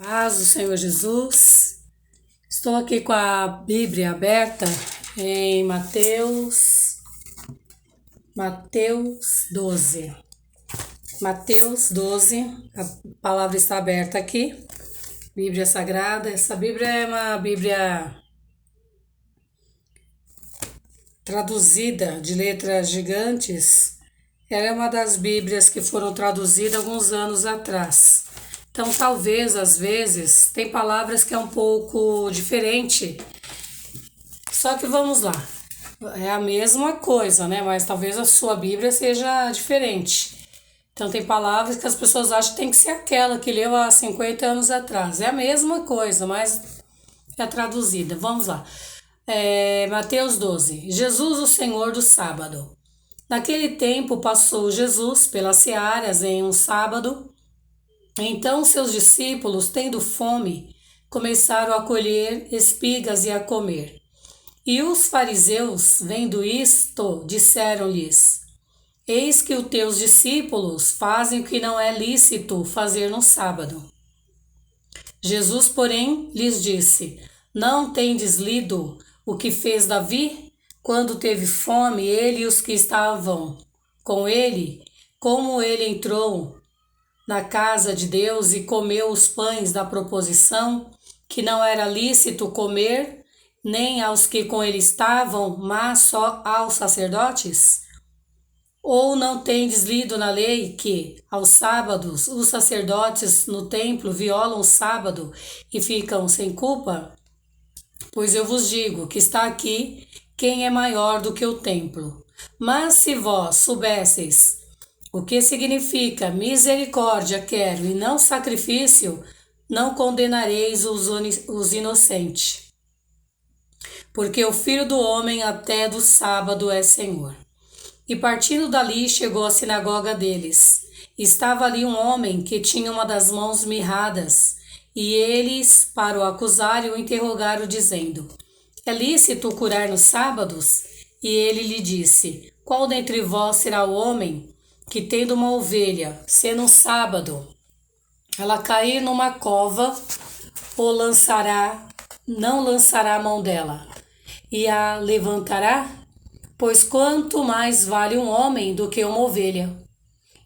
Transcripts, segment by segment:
Paz do Senhor Jesus. Estou aqui com a Bíblia aberta em Mateus 12. Mateus 12, a palavra está aberta aqui. Bíblia Sagrada. Essa Bíblia é uma Bíblia traduzida de letras gigantes. Ela é uma das Bíblias que foram traduzidas alguns anos atrás. Então, talvez, às vezes, tem palavras que é um pouco diferente. Só que vamos lá. É a mesma coisa, né? Mas talvez a sua Bíblia seja diferente. Então, tem palavras que as pessoas acham que tem que ser aquela que leu há 50 anos atrás. É a mesma coisa, mas é traduzida. Vamos lá. Mateus 12. Jesus, o Senhor do sábado. Naquele tempo, passou Jesus pelas searas em um sábado. Então seus discípulos, tendo fome, começaram a colher espigas e a comer. E os fariseus, vendo isto, disseram-lhes: Eis que os teus discípulos fazem o que não é lícito fazer no sábado. Jesus, porém, lhes disse: Não tendes lido o que fez Davi, quando teve fome, ele e os que estavam com ele, como ele entrou na casa de Deus e comeu os pães da proposição, que não era lícito comer, nem aos que com ele estavam, mas só aos sacerdotes? Ou não tendes lido na lei que, aos sábados, os sacerdotes no templo violam o sábado e ficam sem culpa? Pois eu vos digo que está aqui quem é maior do que o templo. Mas se vós soubesseis o que significa misericórdia quero e não sacrifício, não condenareis os inocentes. Porque o Filho do Homem até do sábado é Senhor. E partindo dali chegou à sinagoga deles. Estava ali um homem que tinha uma das mãos mirradas, e eles, para o acusar, o interrogaram, dizendo: É lícito curar nos sábados? E ele lhe disse: Qual dentre vós será o homem que, tendo uma ovelha, sendo um sábado, ela cair numa cova, não lançará a mão dela, e a levantará? Pois quanto mais vale um homem do que uma ovelha?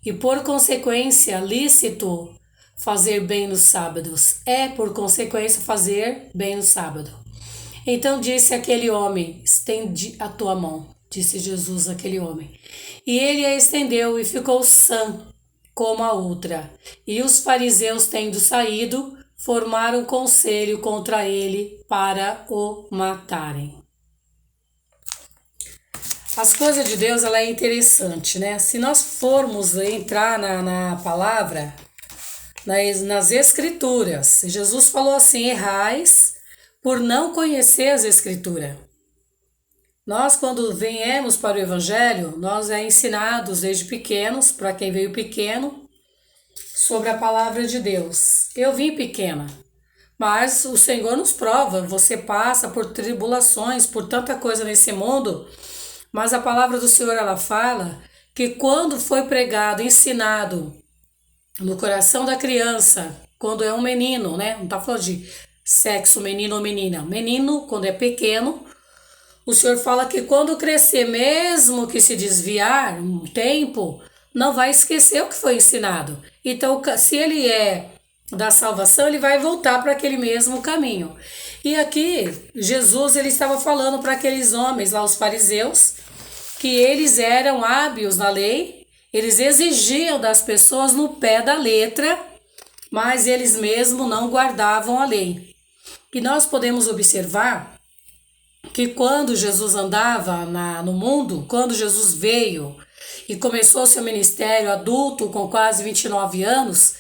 E por consequência, lícito fazer bem nos sábados. É por consequência fazer bem no sábado. Então disse aquele homem: Estende a tua mão. Disse Jesus àquele homem. E ele a estendeu e ficou sã, como a outra. E os fariseus, tendo saído, formaram conselho contra ele para o matarem. As coisas de Deus, ela é interessante, né? Se nós formos entrar na palavra, nas escrituras, Jesus falou assim: errais por não conhecer as escrituras. Nós, quando viemos para o Evangelho, nós é ensinados desde pequenos, para quem veio pequeno, sobre a palavra de Deus. Eu vim pequena, mas o Senhor nos prova, você passa por tribulações, por tanta coisa nesse mundo, mas a palavra do Senhor, ela fala que quando foi pregado, ensinado no coração da criança, quando é um menino, né? Não está falando de sexo, menino ou menina. Menino, quando é pequeno, o Senhor fala que quando crescer, mesmo que se desviar um tempo, não vai esquecer o que foi ensinado. Então, se ele é da salvação, ele vai voltar para aquele mesmo caminho. E aqui, Jesus, ele estava falando para aqueles homens lá, os fariseus, que eles eram hábeis na lei, eles exigiam das pessoas no pé da letra, mas eles mesmos não guardavam a lei. E nós podemos observar que quando Jesus andava no mundo, quando Jesus veio e começou seu ministério adulto com quase 29 anos,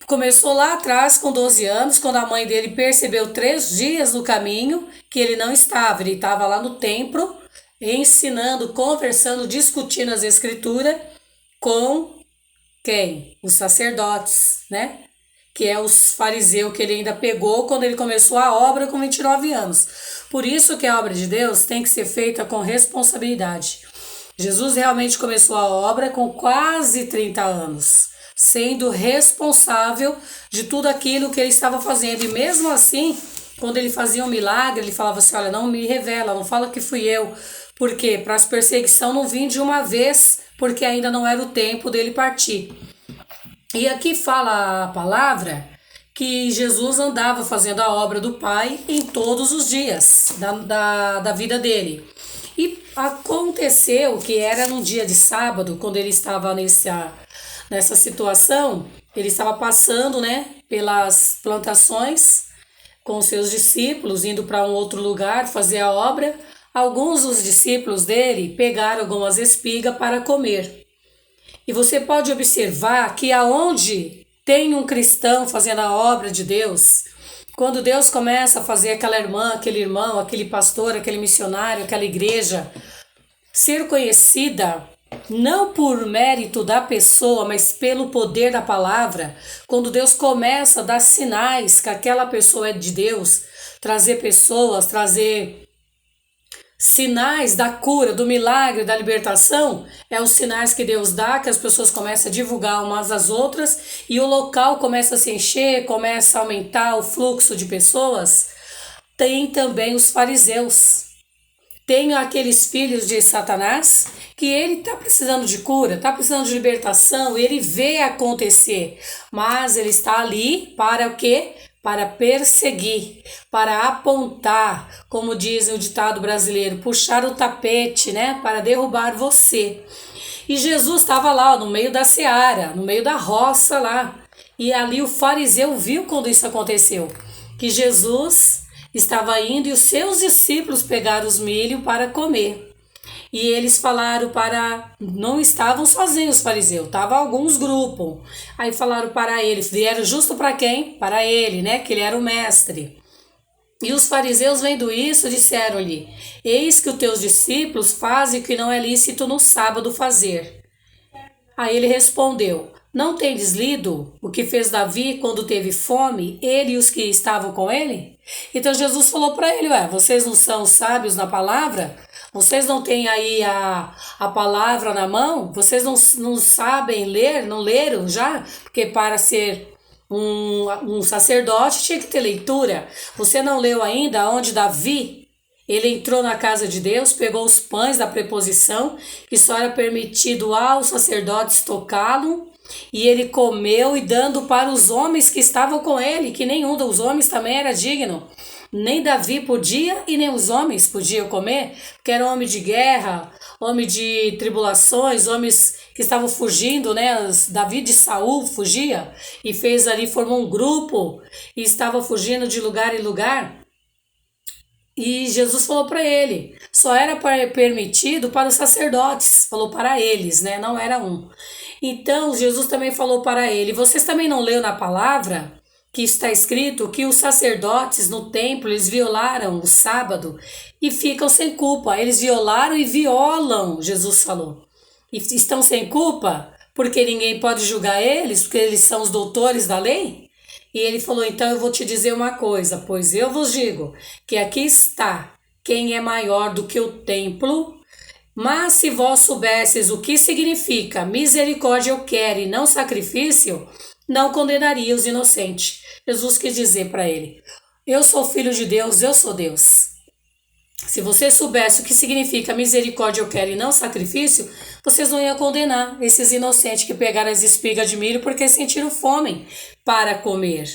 começou lá atrás com 12 anos, quando a mãe dele percebeu 3 dias no caminho que ele não estava, ele estava lá no templo, ensinando, conversando, discutindo as escrituras com quem? Os sacerdotes, né? Que é os fariseus que ele ainda pegou quando ele começou a obra com 29 anos. Por isso que a obra de Deus tem que ser feita com responsabilidade. Jesus realmente começou a obra com quase 30 anos. sendo responsável de tudo aquilo que ele estava fazendo. E mesmo assim, quando ele fazia um milagre, ele falava assim: olha, não me revela, não fala que fui eu. Por quê? Para as perseguições não vir de uma vez, porque ainda não era o tempo dele partir. E aqui fala a palavra que Jesus andava fazendo a obra do Pai em todos os dias da vida dele. E aconteceu que era no dia de sábado, quando ele estava nessa situação, ele estava passando, né, pelas plantações com seus discípulos, indo para um outro lugar fazer a obra. Alguns dos discípulos dele pegaram algumas espigas para comer. E você pode observar que aonde tem um cristão fazendo a obra de Deus, quando Deus começa a fazer aquela irmã, aquele irmão, aquele pastor, aquele missionário, aquela igreja ser conhecida, não por mérito da pessoa, mas pelo poder da palavra, quando Deus começa a dar sinais que aquela pessoa é de Deus, trazer pessoas, trazer sinais da cura, do milagre, da libertação, é os sinais que Deus dá, que as pessoas começam a divulgar umas às outras e o local começa a se encher, começa a aumentar o fluxo de pessoas. Tem também os fariseus. Tem aqueles filhos de Satanás que ele está precisando de cura, está precisando de libertação, ele vê acontecer, mas ele está ali para o quê? Para perseguir, para apontar, como diz o ditado brasileiro, puxar o tapete, né, para derrubar você. E Jesus estava lá, no meio da seara, no meio da roça lá. E ali o fariseu viu quando isso aconteceu, que Jesus estava indo e os seus discípulos pegaram os milho para comer. E eles falaram para... Não estavam sozinhos os fariseus, estavam alguns grupos. Aí falaram para ele, vieram justo para quem? Para ele, né? Que ele era o mestre. E os fariseus, vendo isso, disseram-lhe: eis que os teus discípulos fazem o que não é lícito no sábado fazer. Aí ele respondeu: não tendes lido o que fez Davi quando teve fome, ele e os que estavam com ele? Então Jesus falou para ele: vocês não são sábios na palavra? Vocês não têm aí a palavra na mão? Vocês não sabem ler? Não leram já? Porque para ser um sacerdote tinha que ter leitura. Você não leu ainda onde Davi, ele entrou na casa de Deus, pegou os pães da preposição, que só era permitido aos sacerdotes tocá-lo, e ele comeu e dando para os homens que estavam com ele, que nenhum dos homens também era digno. Nem Davi podia e nem os homens podiam comer, porque era homem de guerra, homem de tribulações, homens que estavam fugindo, né? Davi de Saul fugia e fez ali, formou um grupo e estava fugindo de lugar em lugar. E Jesus falou para ele, só era permitido para os sacerdotes, falou para eles, né? Não era um. Então Jesus também falou para ele: vocês também não leu na palavra que está escrito que os sacerdotes no templo, eles violaram o sábado e ficam sem culpa. Eles violaram e violam, Jesus falou. E estão sem culpa porque ninguém pode julgar eles, porque eles são os doutores da lei? E ele falou: então eu vou te dizer uma coisa, pois eu vos digo que aqui está quem é maior do que o templo. Mas se vós soubesses o que significa misericórdia eu quero e não sacrifício, não condenaria os inocentes. Jesus quis dizer para ele: eu sou filho de Deus, eu sou Deus. Se vocês soubessem o que significa misericórdia eu quero e não sacrifício, vocês não iam condenar esses inocentes que pegaram as espigas de milho porque sentiram fome para comer.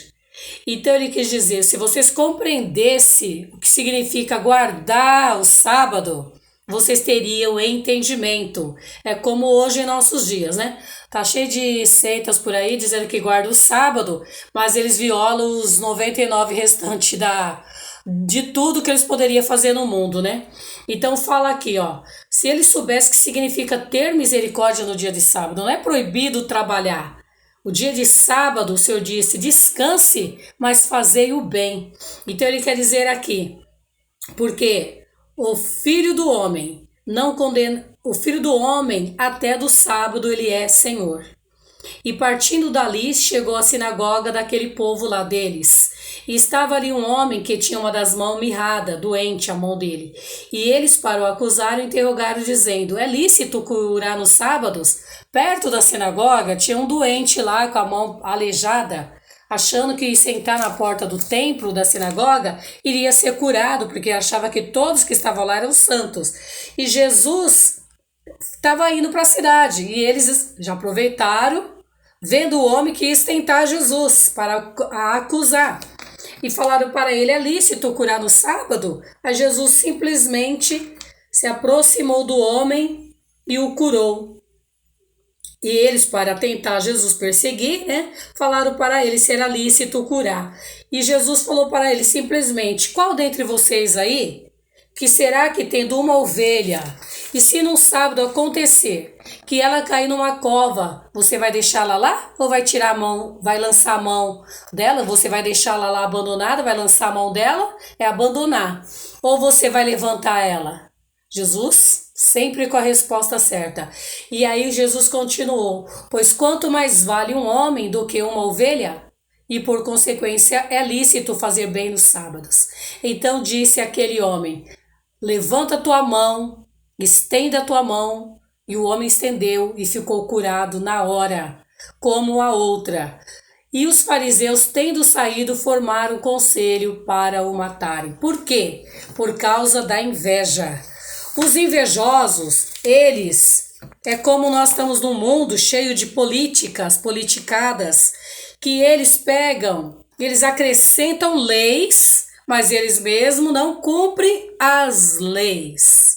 Então ele quis dizer: se vocês compreendessem o que significa guardar o sábado, vocês teriam entendimento. É como hoje em nossos dias, né? Tá cheio de seitas por aí dizendo que guarda o sábado, mas eles violam os 99 restantes de tudo que eles poderiam fazer no mundo, né? Então fala aqui, ó. Se eles soubessem o que significa ter misericórdia no dia de sábado, não é proibido trabalhar. O dia de sábado, o Senhor disse: descanse, mas fazei o bem. Então ele quer dizer aqui, porque o filho do homem não condena, o filho do homem até do sábado ele é Senhor. E partindo dali chegou à sinagoga daquele povo lá deles. E estava ali um homem que tinha uma das mãos mirrada, doente, a mão dele. E eles, para o acusar, o interrogaram, dizendo: é lícito curar nos sábados? Perto da sinagoga tinha um doente lá com a mão aleijada, achando que sentar na porta do templo da sinagoga iria ser curado, porque achava que todos que estavam lá eram santos. E Jesus estava indo para a cidade, e eles já aproveitaram, vendo o homem, que quis tentar Jesus para acusar. E falaram para ele: é lícito curar no sábado? Aí Jesus simplesmente se aproximou do homem e o curou. E eles, para tentar Jesus perseguir, falaram para ele se era lícito curar. E Jesus falou para ele simplesmente: qual dentre vocês aí, que será que tendo uma ovelha, e se num sábado acontecer que ela cair numa cova, você vai deixá-la lá? Ou vai tirar a mão, vai lançar a mão dela? Você vai deixá-la lá abandonada, vai lançar a mão dela? É abandonar. Ou você vai levantar ela? Jesus sempre com a resposta certa. E aí Jesus continuou: pois quanto mais vale um homem do que uma ovelha? E por consequência é lícito fazer bem nos sábados. Então disse aquele homem: levanta tua mão, estenda a tua mão. E o homem estendeu e ficou curado na hora, como a outra. E os fariseus, tendo saído, formaram conselho para o matarem. Por quê? Por causa da inveja. Os invejosos, eles, é como nós estamos num mundo cheio de políticas, politicadas, que eles pegam, eles acrescentam leis, mas eles mesmos não cumprem as leis.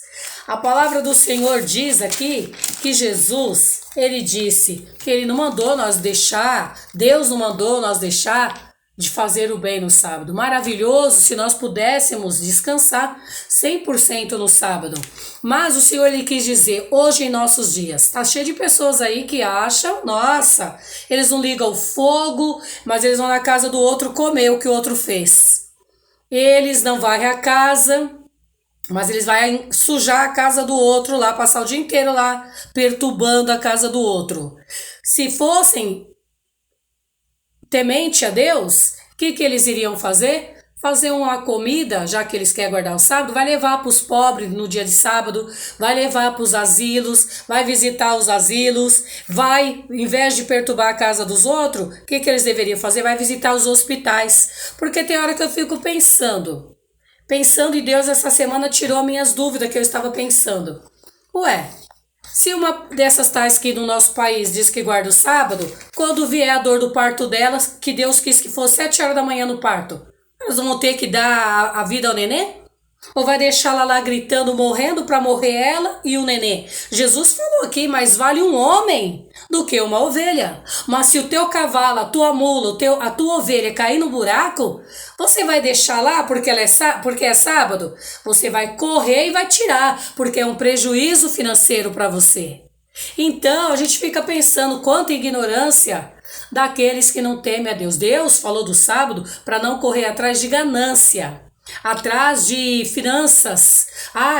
A palavra do Senhor diz aqui que Jesus, ele disse que ele não mandou nós deixar, Deus não mandou nós deixar de fazer o bem no sábado. Maravilhoso se nós pudéssemos descansar 100% no sábado. Mas o Senhor, ele quis dizer, hoje em nossos dias, tá cheio de pessoas aí que acham, nossa, eles não ligam o fogo, mas eles vão na casa do outro comer o que o outro fez. Eles não varrem a casa, mas eles vão sujar a casa do outro lá, passar o dia inteiro lá, perturbando a casa do outro. Se fossem temente a Deus, o que eles iriam fazer? Fazer uma comida, já que eles querem guardar o sábado, vai levar para os pobres no dia de sábado, vai levar para os asilos, vai visitar os asilos, vai, em vez de perturbar a casa dos outros, o que eles deveriam fazer? Vai visitar os hospitais. Porque tem hora que eu fico pensando e Deus essa semana tirou minhas dúvidas que eu estava pensando. Ué, se uma dessas tais que no nosso país diz que guarda o sábado, quando vier a dor do parto delas, que Deus quis que fosse 7 horas da manhã no parto, elas vão ter que dar a vida ao nenê? Ou vai deixá-la lá gritando, morrendo para morrer ela e o nenê? Jesus falou aqui, mais vale um homem do que uma ovelha. Mas se o teu cavalo, a tua mula, a tua ovelha cair no buraco, você vai deixar lá porque é sábado? Você vai correr e vai tirar, porque é um prejuízo financeiro para você. Então a gente fica pensando quanta ignorância daqueles que não temem a Deus. Deus falou do sábado para não correr atrás de ganância, atrás de finanças.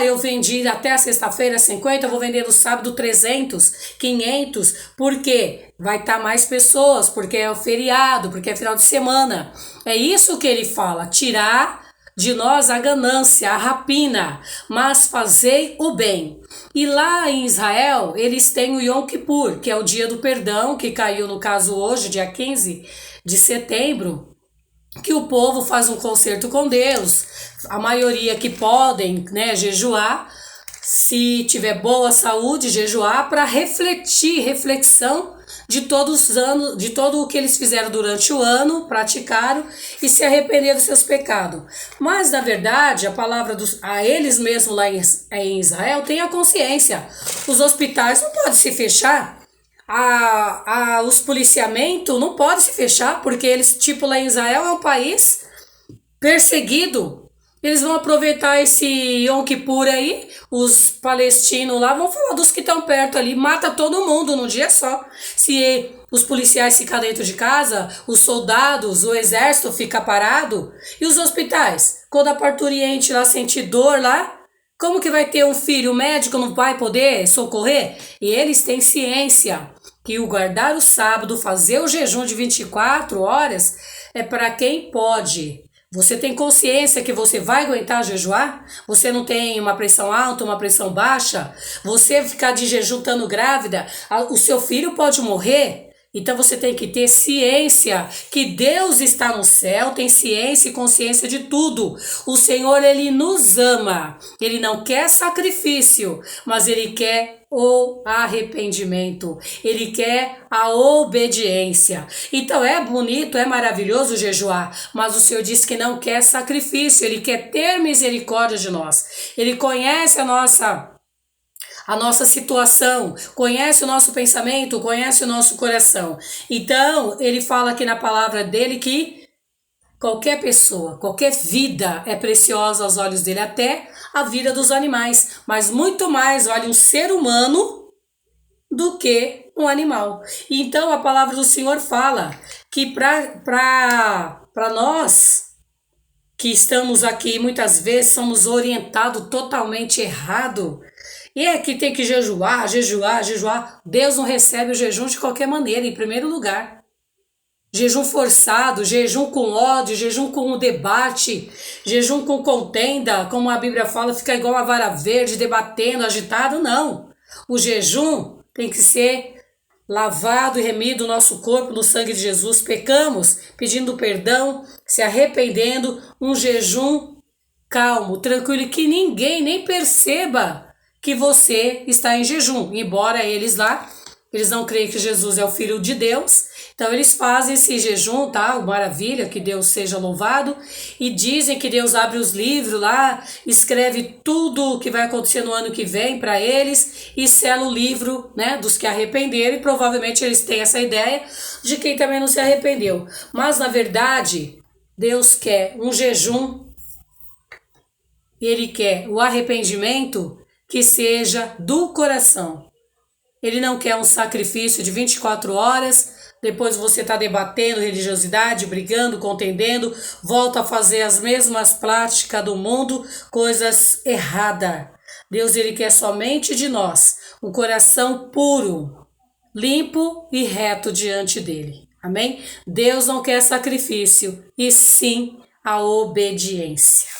Eu vendi até a sexta-feira 50, eu vou vender no sábado 300, 500, porque vai estar mais pessoas, porque é o feriado, porque é final de semana. É isso que ele fala, tirar de nós a ganância, a rapina, mas fazei o bem. E lá em Israel, eles têm o Yom Kippur, que é o dia do perdão, que caiu no caso hoje, dia 15 de setembro, que o povo faz um concerto com Deus, a maioria que podem, jejuar, se tiver boa saúde, jejuar para reflexão de todos os anos, de todo o que eles fizeram durante o ano, praticaram e se arrepender dos seus pecados. Mas na verdade, a palavra a eles mesmos lá em Israel tem a consciência. Os hospitais não podem se fechar. Os policiamentos não podem se fechar, porque eles, lá em Israel, é um país perseguido. Eles vão aproveitar esse Yom Kippur aí, os palestinos lá vão falar dos que estão perto ali, mata todo mundo num dia só. Se os policiais ficam dentro de casa, os soldados, o exército fica parado, e os hospitais? Quando a parturiente lá sentir dor lá, como que vai ter um filho? O médico não vai poder socorrer? E eles têm ciência que o guardar o sábado, fazer o jejum de 24 horas, é para quem pode. Você tem consciência que você vai aguentar jejuar? Você não tem uma pressão alta, uma pressão baixa? Você ficar de jejum estando grávida, o seu filho pode morrer? Então você tem que ter ciência que Deus está no céu, tem ciência e consciência de tudo. O Senhor, Ele nos ama. Ele não quer sacrifício, mas Ele quer o arrependimento. Ele quer a obediência. Então é bonito, é maravilhoso jejuar, mas o Senhor diz que não quer sacrifício. Ele quer ter misericórdia de nós. Ele conhece a nossa situação, conhece o nosso pensamento, conhece o nosso coração. Então, ele fala aqui na palavra dele que qualquer pessoa, qualquer vida é preciosa aos olhos dele, até a vida dos animais. Mas muito mais vale um ser humano do que um animal. Então, a palavra do Senhor fala que para nós que estamos aqui, muitas vezes somos orientados totalmente errado. E é que tem que jejuar, jejuar, jejuar. Deus não recebe o jejum de qualquer maneira, em primeiro lugar. Jejum forçado, jejum com ódio, jejum com debate, jejum com contenda, como a Bíblia fala, fica igual a vara verde, debatendo, agitado, não. O jejum tem que ser lavado e remido o nosso corpo no sangue de Jesus. Pecamos, pedindo perdão, se arrependendo, um jejum calmo, tranquilo, que ninguém nem perceba que você está em jejum, embora eles não creem que Jesus é o Filho de Deus, então eles fazem esse jejum, tá? Maravilha, que Deus seja louvado, e dizem que Deus abre os livros lá, escreve tudo o que vai acontecer no ano que vem para eles, e sela o livro, né, dos que arrependeram, e provavelmente eles têm essa ideia de quem também não se arrependeu. Mas na verdade, Deus quer um jejum, e Ele quer o arrependimento que seja do coração. Ele não quer um sacrifício de 24 horas, depois você está debatendo religiosidade, brigando, contendendo, volta a fazer as mesmas práticas do mundo, coisas erradas. Deus, Ele quer somente de nós um coração puro, limpo e reto diante dEle. Amém? Deus não quer sacrifício, e sim a obediência.